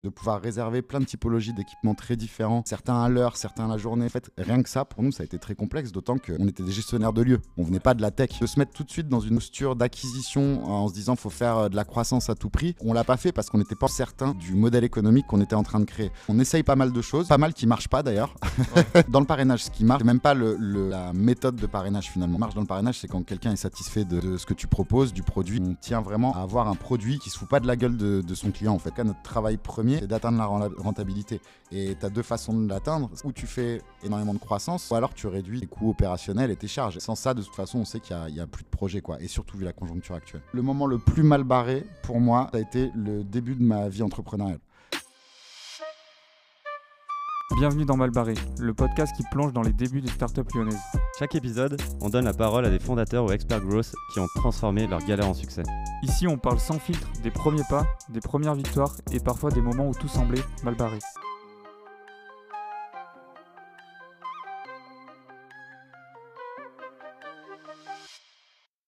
de pouvoir réserver plein de typologies d'équipements très différents, certains à l'heure, certains à la journée. En fait, rien que ça, pour nous, ça a été très complexe, d'autant qu'on était des gestionnaires de lieux. On venait pas de la tech. De se mettre tout de suite dans une posture d'acquisition en se disant faut faire de la croissance à tout prix, on l'a pas fait parce qu'on n'était pas certain du modèle économique qu'on était en train de créer. On essaye pas mal de choses, pas mal qui marchent pas d'ailleurs. Ouais. Dans le parrainage, ce qui marche, c'est même pas la méthode de parrainage finalement. Ce qui marche dans le parrainage, c'est quand quelqu'un est satisfait de ce que tu proposes, du produit. On tient vraiment à avoir un produit qui se fout pas de la gueule de son client. En fait, notre travail premier, c'est d'atteindre la rentabilité. Et tu as deux façons de l'atteindre, ou tu fais énormément de croissance, ou alors tu réduis les coûts opérationnels et tes charges. Sans ça, de toute façon, on sait qu'il y a plus de projet, quoi. Et surtout vu la conjoncture actuelle. Le moment le plus mal barré pour moi, ça a été le début de ma vie entrepreneuriale. Bienvenue dans Malbarré, le podcast qui plonge dans les débuts des startups lyonnaises. Chaque épisode, on donne la parole à des fondateurs ou experts growth qui ont transformé leur galère en succès. Ici, on parle sans filtre des premiers pas, des premières victoires et parfois des moments où tout semblait mal barré.